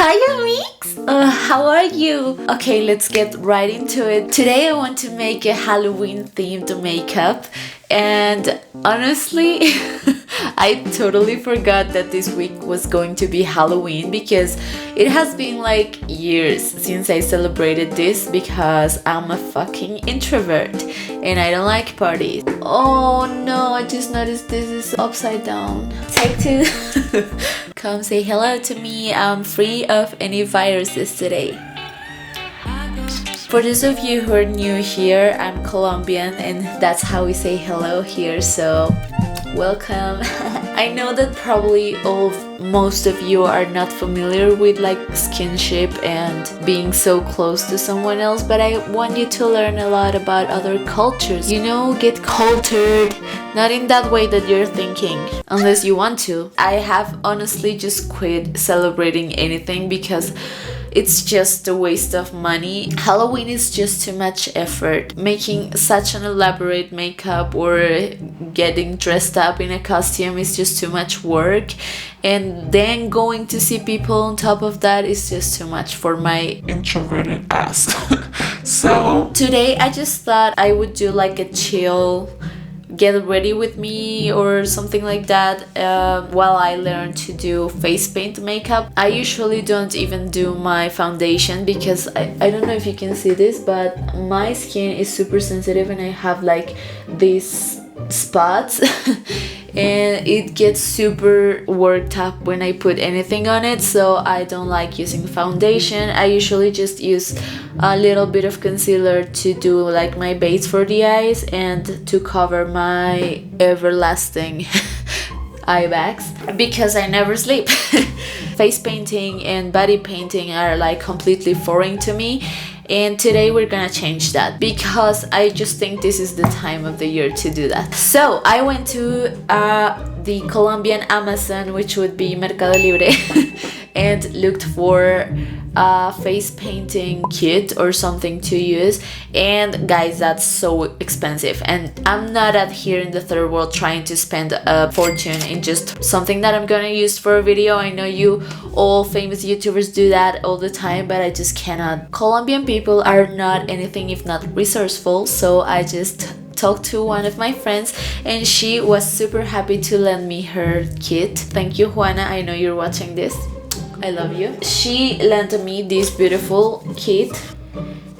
Hi Amix! How are you? Okay, let's get right into it. Today I want to make a Halloween themed makeup, and honestly I totally forgot that this week was going to be Halloween because it has been like years since I celebrated this because I'm a fucking introvert and I don't like parties. Oh no, I just noticed this is upside down. Take two. Come say hello to me. I'm free of any viruses today. For those of you who are new here, I'm Colombian and that's how we say hello here, so welcome. I know that probably most of you are not familiar with like skinship and being so close to someone else, but I want you to learn a lot about other cultures. You know, get cultured, not in that way that you're thinking, unless you want to. I have honestly just quit celebrating anything because it's just a waste of money. Halloween is just too much effort. Making such an elaborate makeup or getting dressed up in a costume is just too much work. And then going to see people on top of that is just too much for my introverted ass. So today I just thought I would do like a chill get ready with me or something like that while I learn to do face paint makeup. I usually don't even do my foundation because I don't know if you can see this, but my skin is super sensitive and I have like these spots and it gets super worked up when I put anything on it, so I don't like using foundation. I usually just use a little bit of concealer to do like my base for the eyes and to cover my everlasting eye bags because I never sleep. Face painting and body painting are like completely foreign to me, and today we're gonna change that because I just think this is the time of the year to do that. So I went to the Colombian Amazon, which would be Mercado Libre, and looked for a face painting kit or something to use, and guys, that's so expensive and I'm not out here in the third world trying to spend a fortune in just something that I'm gonna use for a video. I know you all famous YouTubers do that all the time, but I just cannot. Colombian people are not anything if not resourceful, so I just talked to one of my friends and she was super happy to lend me her kit. Thank you, Juana, I know you're watching this. I love you. She lent me this beautiful kit.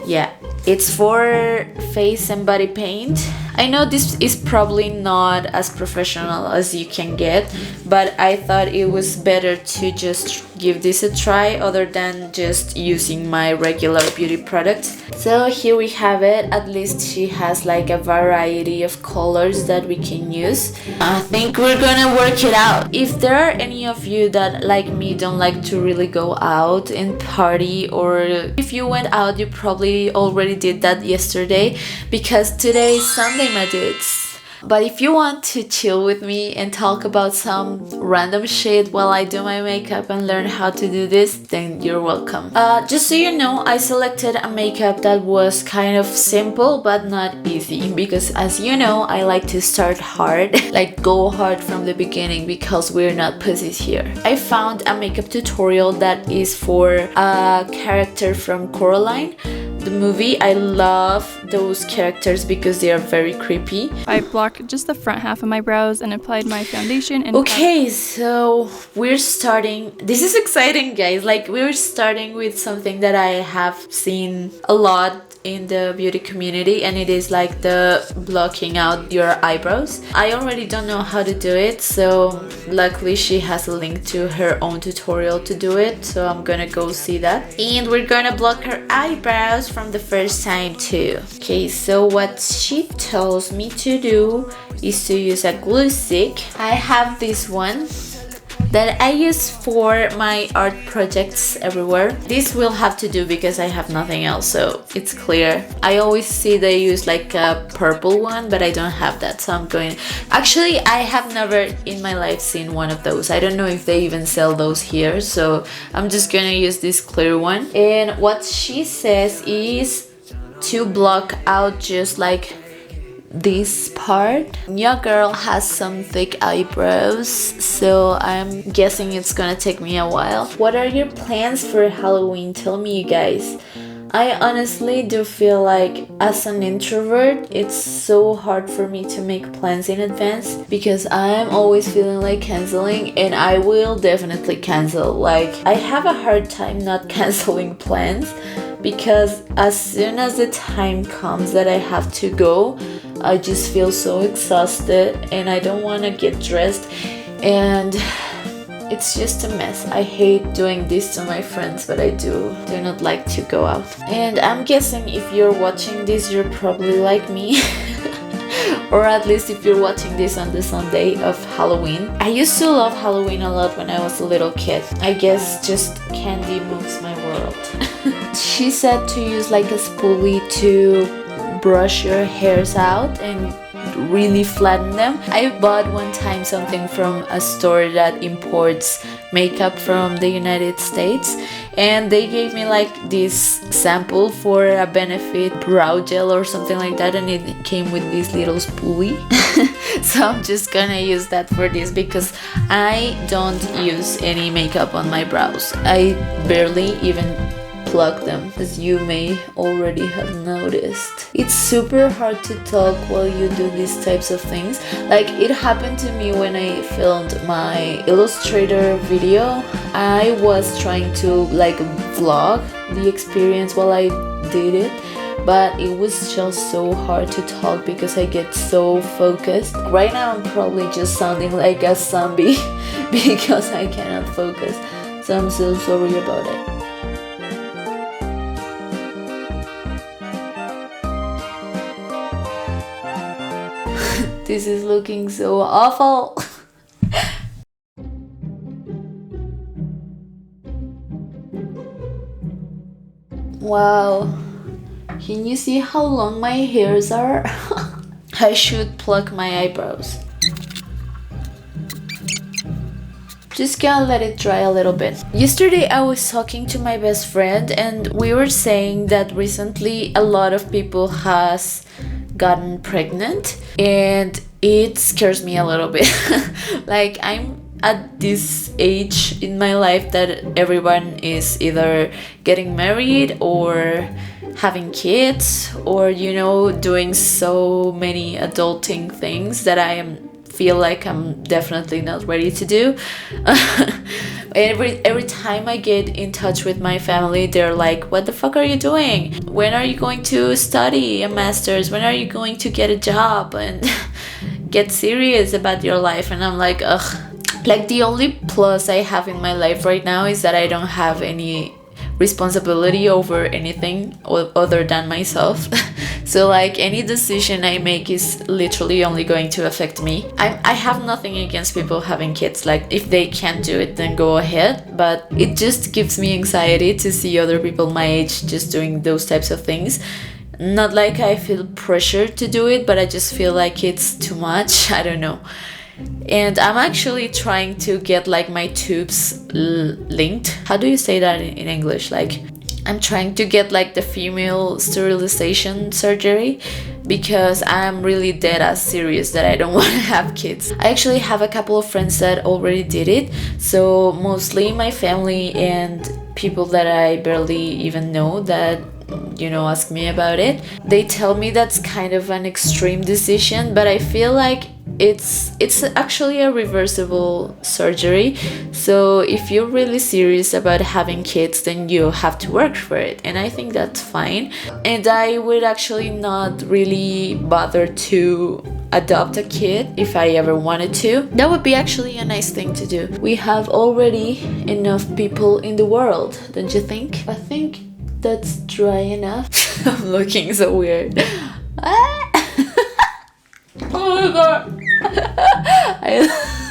Yeah, it's for face and body paint. I know this is probably not as professional as you can get, but I thought it was better to just give this a try other than just using my regular beauty products. So here we have it. At least she has like a variety of colors that we can use. I think we're gonna work it out. If there are any of you that like me don't like to really go out and party, or if you went out you probably already did that yesterday because today is Sunday, my dudes. But if you want to chill with me and talk about some random shit while I do my makeup and learn how to do this, then you're welcome. Just so you know, I selected a makeup that was kind of simple but not easy because, as you know, I like to start hard, like go hard from the beginning because we're not pussies here. I found a makeup tutorial that is for a character from Coraline, the movie. I love those characters because they are very creepy. I blocked just the front half of my brows and applied my foundation and okay, so we're starting. This is exciting, guys. Like, we're starting with something that I have seen a lot in the beauty community, and it is like the blocking out your eyebrows. I already don't know how to do it, so luckily she has a link to her own tutorial to do it, so I'm gonna go see that. And we're gonna block her eyebrows from the first time too. Okay, so what she tells me to do is to use a glue stick. I have this one that I use for my art projects everywhere. This will have to do because I have nothing else, so it's clear. I always see they use like a purple one, but I don't have that, so I'm going... Actually, I have never in my life seen one of those. I don't know if they even sell those here, so I'm just gonna use this clear one. And what she says is to block out just like this part. Your girl has some thick eyebrows, so I'm guessing it's gonna take me a while. What are your plans for Halloween? Tell me, you guys. I honestly do feel like as an introvert, it's so hard for me to make plans in advance because I'm always feeling like canceling, and I will definitely cancel. Like, I have a hard time not canceling plans because as soon as the time comes that I have to go, I just feel so exhausted and I don't want to get dressed, and it's just a mess. I hate doing this to my friends, but I do not like to go out. And I'm guessing if you're watching this, you're probably like me. Or at least if you're watching this on the Sunday of Halloween. I used to love Halloween a lot when I was a little kid. I guess just candy moves my world. She said to use like a spoolie to brush your hairs out and really flatten them. I bought one time something from a store that imports makeup from the United States, and they gave me like this sample for a benefit brow gel or something like that, and it came with this little spoolie. So I'm just gonna use that for this because I don't use any makeup on my brows. I barely even plug them, as you may already have noticed. It's super hard to talk while you do these types of things. Like, it happened to me when I filmed my Illustrator video. I was trying to like vlog the experience while I did it, but it was just so hard to talk because I get so focused. Right now I'm probably just sounding like a zombie because I cannot focus, so I'm so sorry about it. This is looking so awful. Wow. Can you see how long my hairs are? I should pluck my eyebrows. Just gonna let it dry a little bit. Yesterday I was talking to my best friend and we were saying that recently a lot of people has gotten pregnant, and it scares me a little bit. Like, I'm at this age in my life that everyone is either getting married or having kids or, you know, doing so many adulting things that I feel like I'm definitely not ready to do. Every time I get in touch with my family, they're like, what the fuck are you doing? When are you going to study a master's? When are you going to get a job and get serious about your life? And I'm like, ugh. Like, the only plus I have in my life right now is that I don't have any responsibility over anything other than myself. So like, any decision I make is literally only going to affect me. I have nothing against people having kids. Like, if they can't do it, then go ahead, but it just gives me anxiety to see other people my age just doing those types of things. Not like I feel pressured to do it, but I just feel like it's too much. I don't know. And I'm actually trying to get like my tubes linked. How do you say that in English? Like, I'm trying to get like the female sterilization surgery because I'm really dead ass serious that I don't want to have kids. I actually have a couple of friends that already did it, so mostly my family and people that I barely even know that, you know, ask me about it. They tell me that's kind of an extreme decision, but I feel like it's actually a reversible surgery. So if you're really serious about having kids, then you have to work for it, and I think that's fine. And I would actually not really bother to adopt a kid if I ever wanted to. That would be actually a nice thing to do. We have already enough people in the world, don't you think? I think that's dry enough. I'm looking so weird. Oh my god.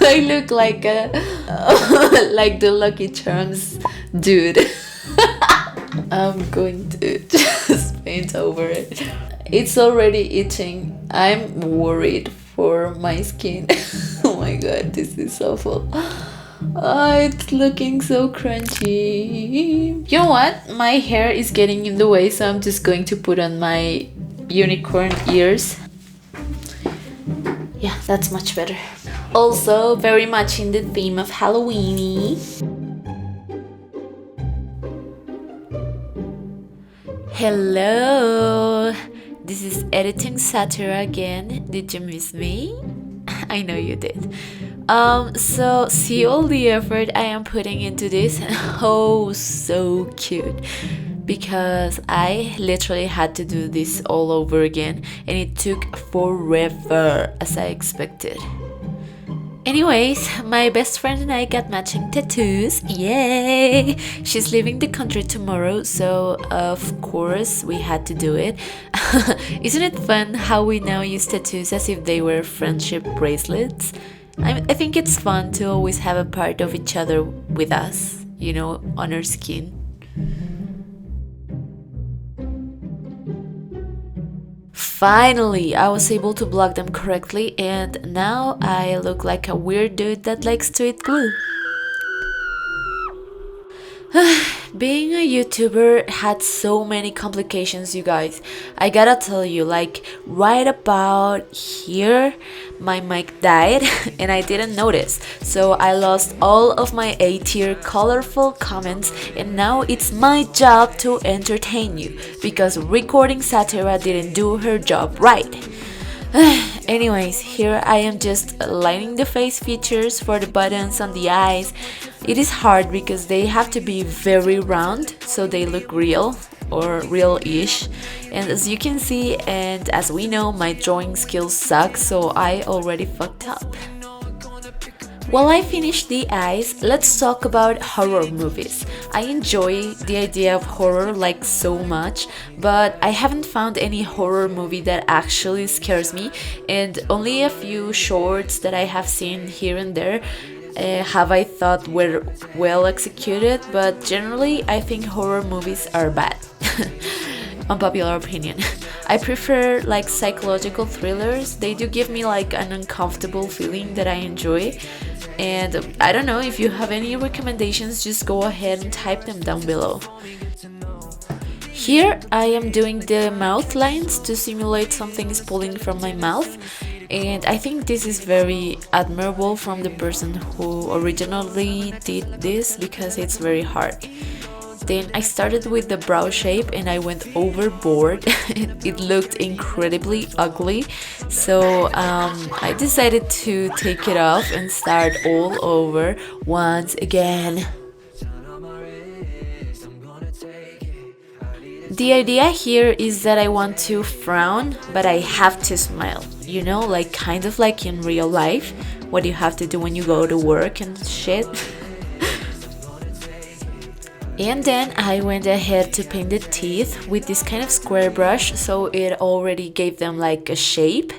I look like a like the Lucky Charms dude. I'm going to just paint over it. It's already itching. I'm worried for my skin. Oh my god, this is awful. Oh, it's looking so crunchy. You know what? My hair is getting in the way, so I'm just going to put on my unicorn ears. Yeah, that's much better. Also, very much in the theme of Halloweeny. Hello! This is editing Satira again. Did you miss me? I know you did. So see all the effort I am putting into this. Oh, so cute. Because I literally had to do this all over again, and it took forever, as I expected. Anyways, my best friend and I got matching tattoos. Yay! She's leaving the country tomorrow, so of course we had to do it. Isn't it fun how we now use tattoos as if they were friendship bracelets? I think it's fun to always have a part of each other with us, you know, on our skin. Finally, I was able to block them correctly, and now I look like a weird dude that likes to eat glue. Being a YouTuber had so many complications, you guys. I gotta tell you, like right about here, my mic died and I didn't notice. So I lost all of my A-tier colorful comments, and now it's my job to entertain you because recording Satira didn't do her job right. Anyways, here I am just lining the face features for the buttons on the eyes. It is hard because they have to be very round so they look real or real-ish. And as you can see, and as we know, my drawing skills suck, so I already fucked up. While I finish the eyes, let's talk about horror movies. I enjoy the idea of horror like so much, but I haven't found any horror movie that actually scares me, and only a few shorts that I have seen here and there have I thought were well executed, but generally I think horror movies are bad. Unpopular opinion. I prefer like psychological thrillers. They do give me like an uncomfortable feeling that I enjoy. And I don't know, if you have any recommendations, just go ahead and type them down below. Here I am doing the mouth lines to simulate something is pulling from my mouth. And I think this is very admirable from the person who originally did this because it's very hard. Then I started with the brow shape and I went overboard. It looked incredibly ugly, so I decided to take it off and start all over once again. The idea here is that I want to frown, but I have to smile, you know, like kind of like in real life, what you have to do when you go to work and shit. And then I went ahead to paint the teeth with this kind of square brush, so it already gave them like a shape.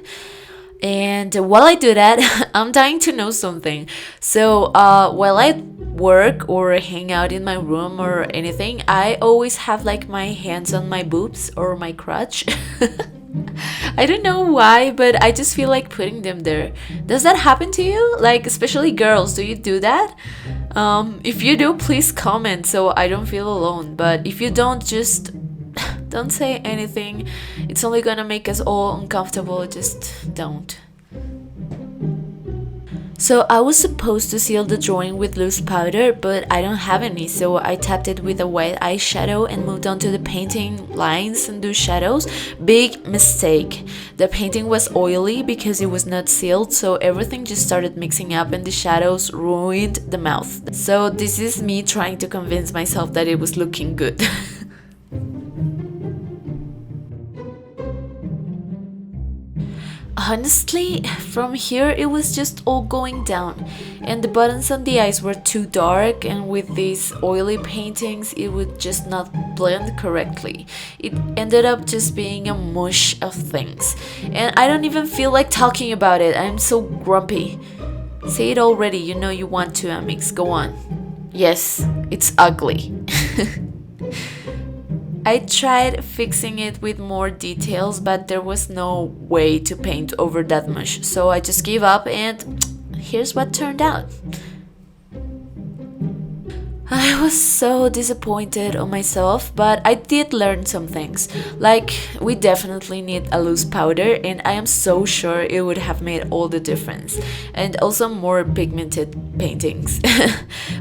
And while I do that, I'm dying to know something. So while I work or hang out in my room or anything, I always have like my hands on my boobs or my crotch. I don't know why, but I just feel like putting them there. Does that happen to you? Like, especially girls, do you do that? If you do, please comment so I don't feel alone. But if you don't, just don't say anything. It's only gonna make us all uncomfortable. Just don't. So I was supposed to seal the drawing with loose powder, but I don't have any, so I tapped it with a white eyeshadow and moved on to the painting lines and do shadows. Big mistake. The painting was oily because it was not sealed, so everything just started mixing up and the shadows ruined the mouth. So this is me trying to convince myself that it was looking good. Honestly, from here it was just all going down, and the buttons on the eyes were too dark, and with these oily paintings it would just not blend correctly. It ended up just being a mush of things, and I don't even feel like talking about it. I'm so grumpy. Say it already, you know you want to, Amix. Go on. Yes, it's ugly. I tried fixing it with more details, but there was no way to paint over that much, so I just gave up, and here's what turned out. I was so disappointed on myself, but I did learn some things. Like, we definitely need a loose powder, and I am so sure it would have made all the difference. And also more pigmented paintings.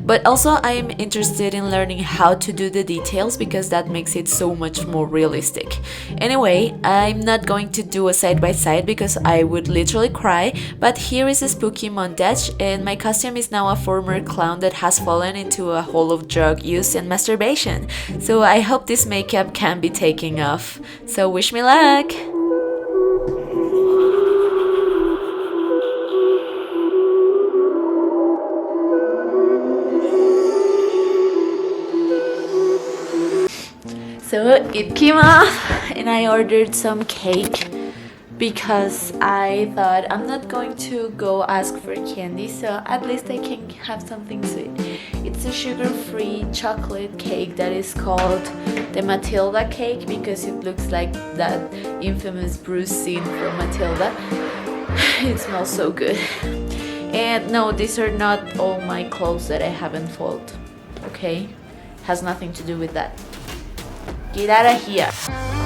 But also, I am interested in learning how to do the details because that makes it so much more realistic. Anyway, I'm not going to do a side by side because I would literally cry, but here is a spooky montage, and my costume is now a former clown that has fallen into a hole of drug use and masturbation. So I hope this makeup can be taken off. So wish me luck! So it came off, and I ordered some cake because I thought I'm not going to go ask for candy, so at least I can have something sweet. It's a sugar-free chocolate cake that is called the Matilda cake because it looks like that infamous Bruce scene from Matilda. It smells so good. And no, these are not all my clothes that I haven't folded, okay? Has nothing to do with that. Get out of here.